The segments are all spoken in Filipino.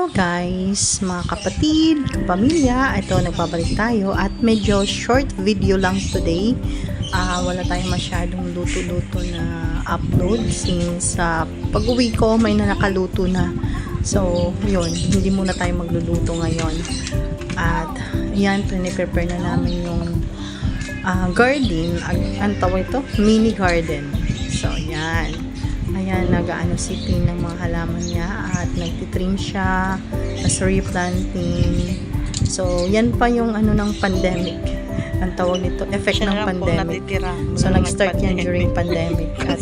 Hello guys, mga kapatid, pamilya, ito nagbabalik tayo at medyo short video lang today. Wala tayong masyadong luto-luto na upload since pag-uwi ko may nakaluto na. So, yun, hindi muna tayo magluluto ngayon. At yan, prepare na namin yung garden, ang tawag ito? Mini garden. So, yan. Ayan, nag-ano sitting ng mga halaman niya at nagtitrim siya as replanting. So, yan pa yung ano ng pandemic. Ang tawag nito, effect ng pandemic. So, nag-start yan during pandemic. At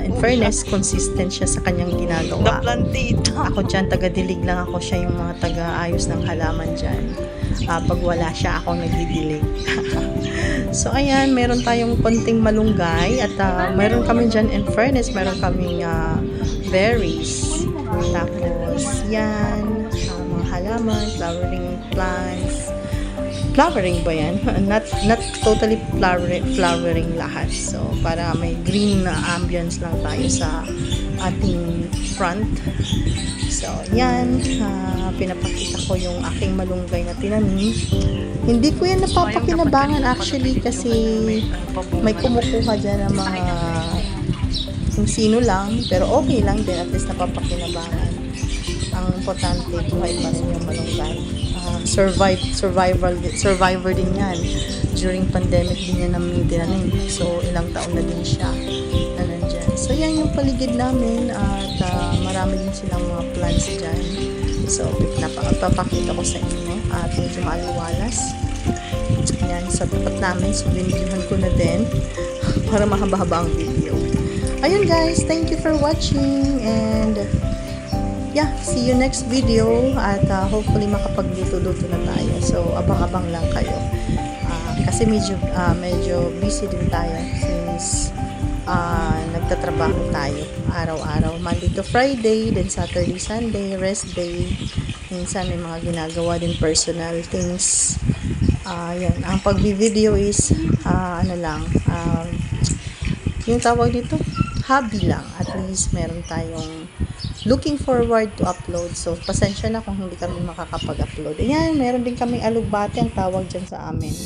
in fairness, consistent siya sa kanyang ginagawa. Ako dyan, taga-dilig lang ako. Siya yung mga taga-ayos ng halaman dyan. Pag wala siya, ako nagdidilig. So, ayan, meron tayong konting malunggay at meron kami dyan, in fairness, meron kaming berries. Tapos, yan, mga halaman, flowering plants. Flowering ba yan? Not totally flowering lahat. So, para may green na ambience lang tayo sa ating front. So, yan. Pinapakita ko yung aking malunggay na tinanim. Hindi ko yan napapakinabangan actually kasi may kumukuha dyan ng mga kung sino lang. Pero okay lang din. At least napapakinabangan. Ang importante, buhay pa rin yung malunggay. Survivor din yan. During pandemic din yan namin tinanim. So, ilang taon na din siya na nandyan. So, yan yung paligid namin at marami din silang mga plants dyan. So, napapakita ko sa inyo at medyo maaliwalas. Yan, sa tapat namin. So, binigyan ko na din para mahaba-haba ang video. Ayun guys, thank you for watching and yeah, see you next video at hopefully makapagluto-luto na tayo. So, abang-abang lang kayo. Kasi medyo busy din tayo since nagtatrabaho tayo araw-araw. Monday to Friday, then Saturday, Sunday, rest day. Minsan may mga ginagawa din personal things. Yan. Ang pag-video is yung tawag dito, hobby lang. At least meron tayong looking forward to upload. So, pasensya na kung hindi kami makakapag-upload. Ayan, meron din kaming alugbate ang tawag dyan sa amin.